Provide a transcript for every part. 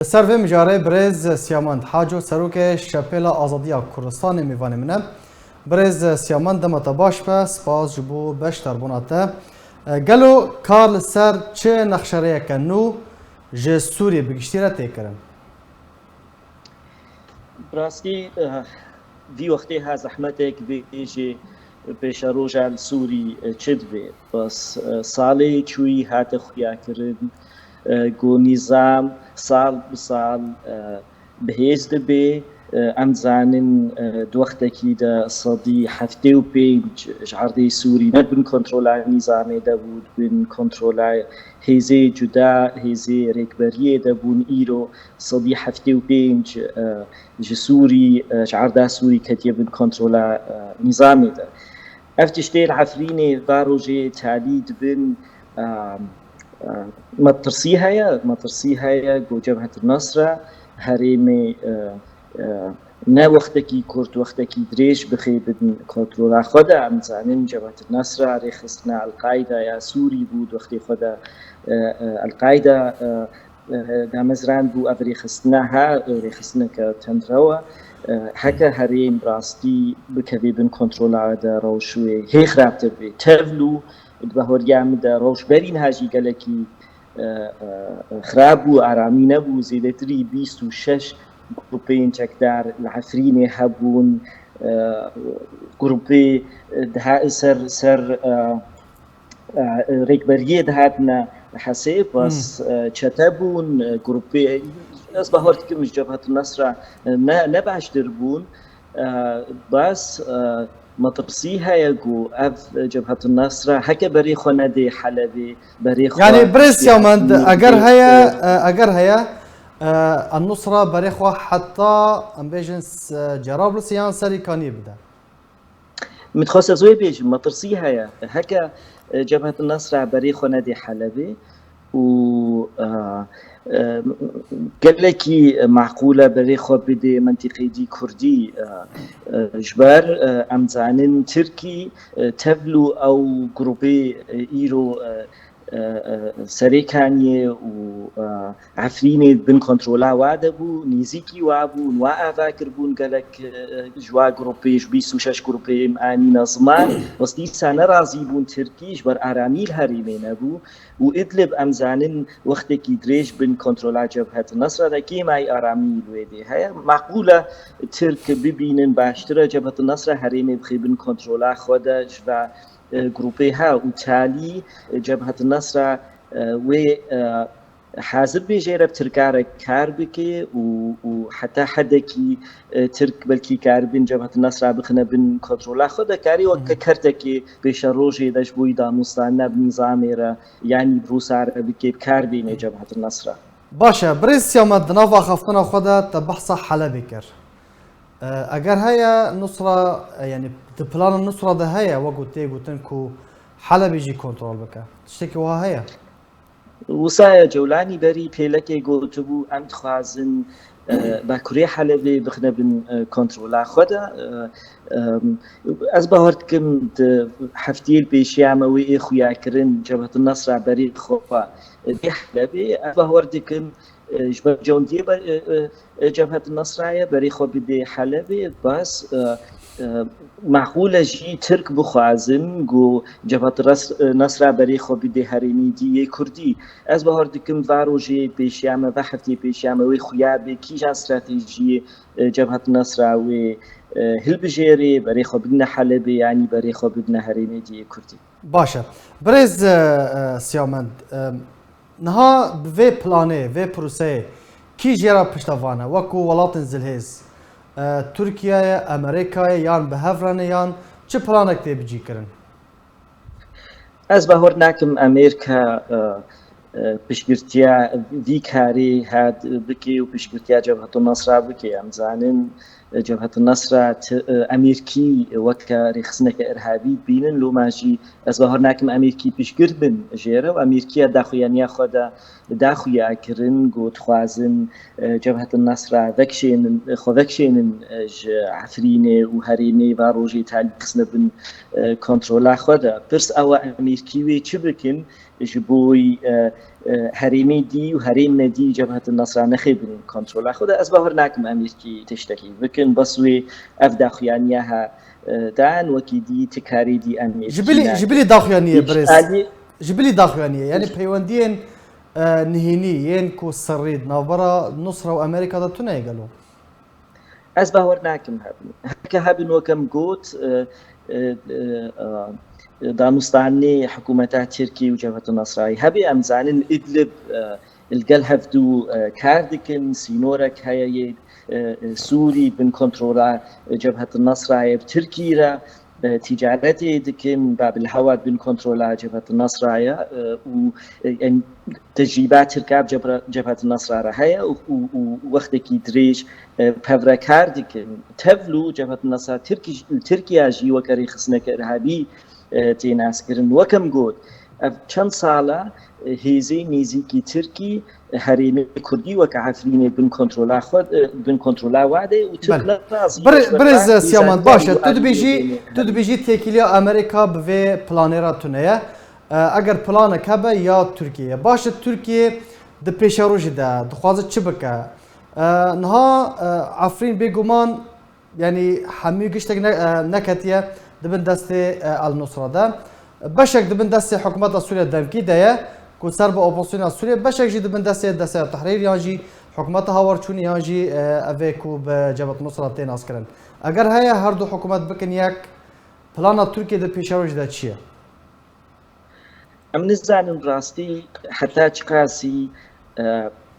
سر مجاره برز سیامند حاجو سروک شپیلا آزادیا کردستان میوانه منه برز سیامند دمتا باش به سپاس جبو بشتر بوناته گلو کارل سر چه نخشره کنو جه سوریه بگشتی را تیکرن براستی دی وقتی ها زحمتك بیجی پیش روژال سوری چد بی بس سالی چوی هات خویا کرد گو نظام سال بسال بهیز دبی ام زانن دوختکی دا صدی هفته و پنج جعردی سوری نبن کنترل نظامی دا بود بن کنترل هزی جدا هزی ریکبریه دا بون ایرو صدی هفته و پنج جسوری جعردا سوری کتیه بن کنترل نظامی دا افتشتي العفريني باروجي تعليد بن مطرسيها جو جبهة النصرة هريمي نا وقتكي كورت وقتكي دريش بخي بدن كنترول خدا عم زانين جبهة النصرة ريخصنا القاعدة يا سوري بود وقتي خدا القاعدة دا مزران بو افري خصناها ريخصنا كتندروا هكا هرين براستي بكذي بن كنترول على روشوي هي خرابتر بي تفلو بهور يعمل روش برين هاجي قالكي خرابو ارامي نبو زيدتري 26 جروبين تكدار العفريني هبون جروبي ده سر ريكبريه دهاتنا حسيب بس تشتبون جروبي از بهارت که مش جبهة النصرة نبعش دربون بس مطرسيها يجو اف جبهة النصرة هكا بريخو ندي حلبي بريخو يعني بريس يومند اگر هيا النصرة بريخو حتى امبيجنس جرابلس يان سري كان يبدا متخصصوي بيج مطرسيها يا هكا جبهة النصرة بريخو ندي حلبي و قالكي معقولة بريخو بدي منطقي دي كردي جبار امزانن تركي تفلو او جروبي ايرو سريكاني و عفريني بن كنترولا وادبو نيزيكي وابو نواقفا كربون قالك جوا جروبي جبيسو شاش جروبي ماني نظمان وصدي سانا رازي بون تركي جبر اراميل هريمين ابو و ادلب امزانن وقتكي دريج بن كنترولا جبهة النصرة داكي ماي اراميل ويدي هيا معقولة ترك ببينن باشترا جبهة النصرة هريمي بخي بن كنترولا خودا جوا جروبها وتالي جبهة النصرة و حاضر بيجيرب تركارك كاربكي وحتى حدكي ترك بلكي كاربين جبهة النصرة بخنا بن كنترولا خدا كاري وكرتكي بيش الروجي داش بويدا مستعنا بنظاميرا يعني بروس عربكي بكاربين جبهة النصرة باشا بريس يوم الدنافة خفتنا خدا تبحث حلبي كر اگر هيا نصرة يعني بلان النصرة ده هيا وقلتي قلتنكو حلب يجي كنترول بك تشتكي وها هيا وصايا جولاني بري بيلكي قلتبو ام تخوازن باكوري حلبي بخنا بن كنترول خدا از بهارتكم حفتيل بيشياموي خويا كرن جبهة النصرة بري خوفا دي حلبي از بهارتكم جبهة جوندي جبهة النصرة بري خو بدي حلبي بس معقولة جي ترك بخوازن جو جبهة النصرة بري خو بدي هرمي دي كردي از بهاردكم فاروجي بيشيامة بحفتي بيشيامة وي خويا بكي جان استراتيجية جبهة النصرة و هل بجيري بري خو بدنا حلبي يعني بري خو بدنا هرمي دي كردي باشا بريز سيامند نها بفي بلاني في بروسي كي جيرا پشتوانه وكو ولاتن زلهيز تركيا امريكا يان بهفران يان چه پلانك دي بجي كرن از بهور ناكم امريكا پشگرتیا وی کاری هاد بکی و پشگرتیا جبهة النصرة بکی امزانن جبهة النصرة امريكي وكا رخصنك ارهابي بينن لو ماجي از بهار ناكم امريكي پشگرت بن جيره و امريكي داخويانيا خدا داخويا كرن قوت خوازن جبهة النصرة وكشين عفريني وهريني باروجي تالي قصنا بن كنترولا خدا برس او امريكي وي چبكن جبوي هريمي دي وهريم ندي جبهة النصرة نخبن كنترول خدا أسباب هناك أمريكي تشتكي لكن بسوي أفدا خيانيها دان وكيدي تكاري دي أمريكي جبلي داخيانية بريز جبلي داخيانية يعني بيوندين نهيني ين كو السريد نوبرا نصرة وأمريكا دا تناي قالوا أسباب هناك هبن وكم قوت دانستاني حكومتات تركي وجبهة النصرة هبي أمزان إدلب القلهفدو كاردكن سينورك هاي سوري بن كنترولا جبهة النصرة بتركيا تجارتي دكن باب الهواء بن كنترولا جبهة النصرة و تجربات تركاب جبهة النصرة هاي ووقتك دريش بفرا كاردكن تفلو جبهة النصرة تركيا جي وكري خصنك إرهابي تيناسكرن وكم قول چند ساله هیزی نزیکی ترکی هرمی کردی و کعفرین بن کنترل خود بن کنترل وعده و ترک راضی برز سیامان باشه تو بیجی تکیلی آمریکا به پلانرا تونه اگر پلان کبه یا ترکیه باشه ترکیه د پیشروج ده دخوازه چه بکه نها عفرین بگمان یعنی همی گشتک نکتیه دبن دست النصرة ده بشك دبن دست حكومة سوريا دمكي ده كو سر بأوبوسيون سوريا بشك جي دبن دست التحرير ياجي حكومة هاورچون ياجي افيكو بجبهة النصرة تين اسكرن اگر هيا هر دو حكومات بكن يك بلان تركيا ده بيشاروج ده چيه ام نزانم راستي حتى چقاسي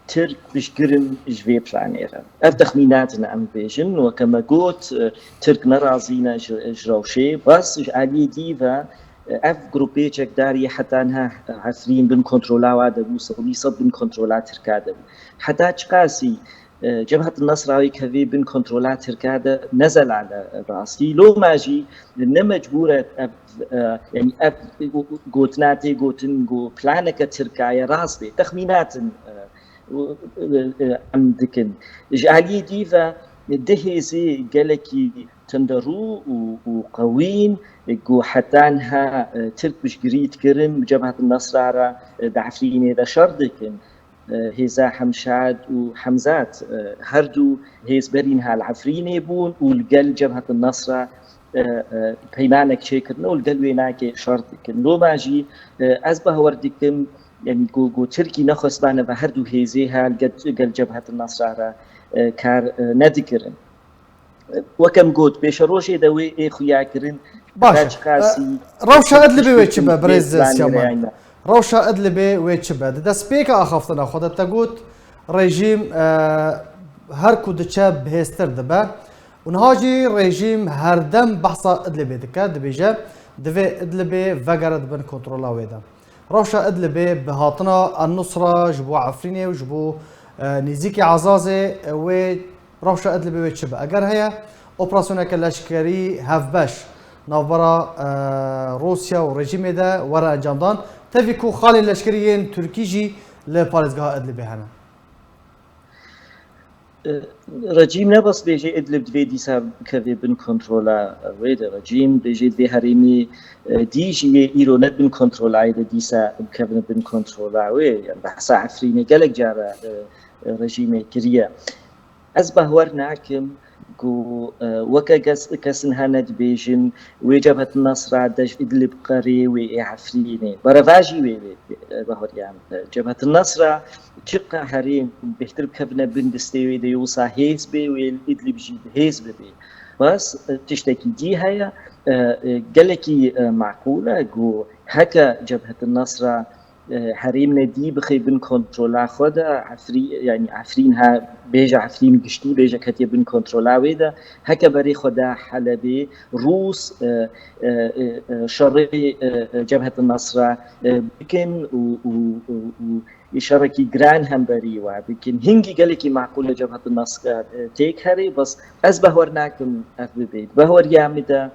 ترك بشكرن جوي بلانيرا اف تخميناتنا ام بيجن وكما قلت ترك نرازينا جروشي بس علي ديفا اف جروبيتشك داري حتى انها عفرين بن كنترولا وهذا بوصل صد بن كنترولا تركادا حتى تشقاسي جبهة النصراوي كذي بن كنترولا تركادا نزل على راسي لو ماجي لنا مجبورة يعني اف قوتناتي قوتن قو بلانك تركايا راسي تخمينات ام دكن جعلي ديفا دهيزي قالكي تندرو وقوين جو حتى انها ترك بش قريت كرن جبهة النصارى دعفرين اذا شردكن هيزا حمشاد وحمزات هردو هيز برينها العفرين يبون والقل جبهة النصرى بيمانك شيكرنا والقل ويناك شردكن لو ماجي ازبه وردكم يعني جو تركي نخص بانا بهردو هيزيها قل جبهة النصارى كار ندكرن وكم قلت بيشروشي دوي اي خويا كرن باش روشا ادلبي ويتشبه بريز سيامان روشا ادلبي ويتشبه دا سبيكا اخافتنا خودت تقول ريجيم هركو دچا بهستر دبا ونهاجي ريجيم هردم بحصا ادلبي دكا دبيجا دفي ادلبي فقرد بن كنترولا ويدا روشا ادلبي بهاتنا النصرة جبو عفريني وجبو نزيكي عزازي و روشا ادلبي ويتشبه اگر هيا اوبراسيون كلاشكري هاف باش نافرا روسيا ورجيم ده ورا انجام تفيكو خالي لشكريين تركيجي لباريزغا ادلبي هنا رجيم نبص بيجي ادلب دفي ديسا كذي بن كنترولا ويدا رجيم بيجي دفي هريمي ديجي ايرو نت بن كنترولا ايدا ديسا كذي بن كنترولا وي يعني بحسا عفريني قالك جارة رجيمي كريا أزبه ورناكم جو وكا كسن هاند بيجن وجبهة النصر دج إدلب قري وعفريني برافاجي وي بهور يعني جبهة النصر تشقى حريم بيحترب كبنا بندستي دي يوصا هيزبي وإدلب جيب هيزبي بس تشتكي دي هيا قالكي معقولة جو هكا جبهة النصر حريم ندي بخي بن كنترولا خدا عفري يعني عفرينها بيجا عفرين قشتي بيجا كتيا بن كنترولا ويدا هكا بري خدا حلبي روس شري جبهة النصر بكن يشاركي جران هم بري وبكن هنجي قالكي معقولة جبهة النصر تيك هري بس أزبه ورناكم أفبيت بهور يامدا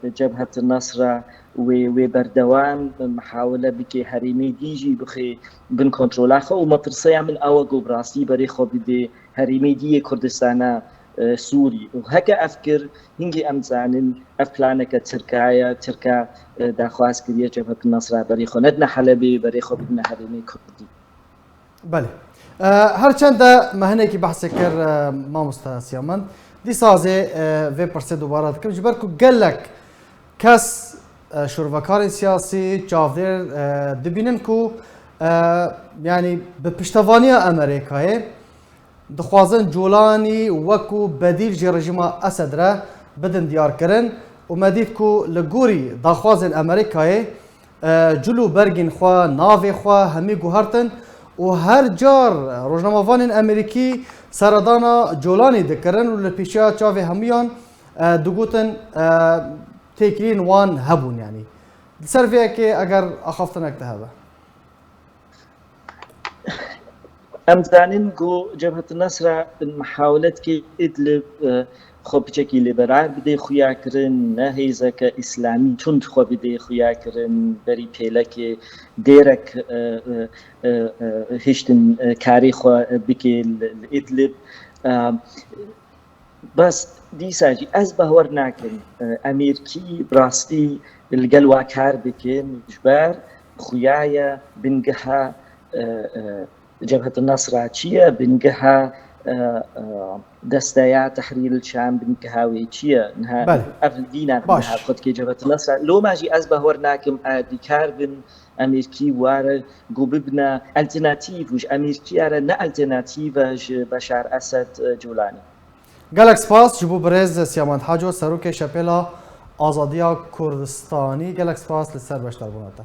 جبهة النصر وبردوام محاولة بكي هريمي ديجي بخي بن كنترولا خو ومطرسيا من أوجو براسي بري خو بدي هريمي دي كردستانا سووري و هەکە ئەفکر هینگی ئەمزانن ئەف پلانەکە ترکا داخواز کردیە جەبهەت نەسرا بەرەی خۆ نەدنە حەلەبێ بەرەی خۆ ببنە هەرێمی کوردی. بله هرچند مهنه بحث کر مامۆستا سیامەند دیسازێ vê pirsê دووباره dikim ji ber ku gelek kes şurvekarên siyasî çavdêr dibînin ku yani bi piştevaniya Amerîkayê dixwazin colanî wekû bedîl ji rejima Esed re bidin diyarkirin û me dît ku li gorî daxwazên Amerîkayê cilû bergên xwe navê xwe hemî guhertin û her car rojnamavanên Amerîkî seredana colanî dikirin û li pêşiya çavê hemûyan digotin têkiliyên wan hebûn yani. Li ser vê yekê eger axaftinek de hebe. ئەم زانین گۆ جەبهەت نەسرا محاولەتکی ئیدلب خۆ بچێکی لێبەران بدێ خویاکردن نەهێزەکە ئیسلامی تند خۆ بدێ خویاکردن بەری پێلەکێ دێرەک هێشتن کاری خۆ بکێ ئیدلب بەس دیساژی ئەس بەهوەر ناکەن ئەمریکی بڕاستی لەگەڵ وا کار بکەن ژبەر خویایە بنگەها جبهة النصرة چیە بنگەها دەستەیە تحرير الشام بنگەها وێ چیە ئەڤدینە خۆتکێ جبهة النصرة لۆ ماژی ئەس بەهوەر ناکەم ئادیکار بن ئەمریکی وارە گۆ ببنە ئەلترناتیڤ ئەمریکیارە نە ئەلترناتیڤە بەشار ئەسەد جوڵانی. gelek spas ji bo birêz Siyamend Haco serokê şepêla Azadiya Kurdistanî gelek spas li ser beşdarbûna te.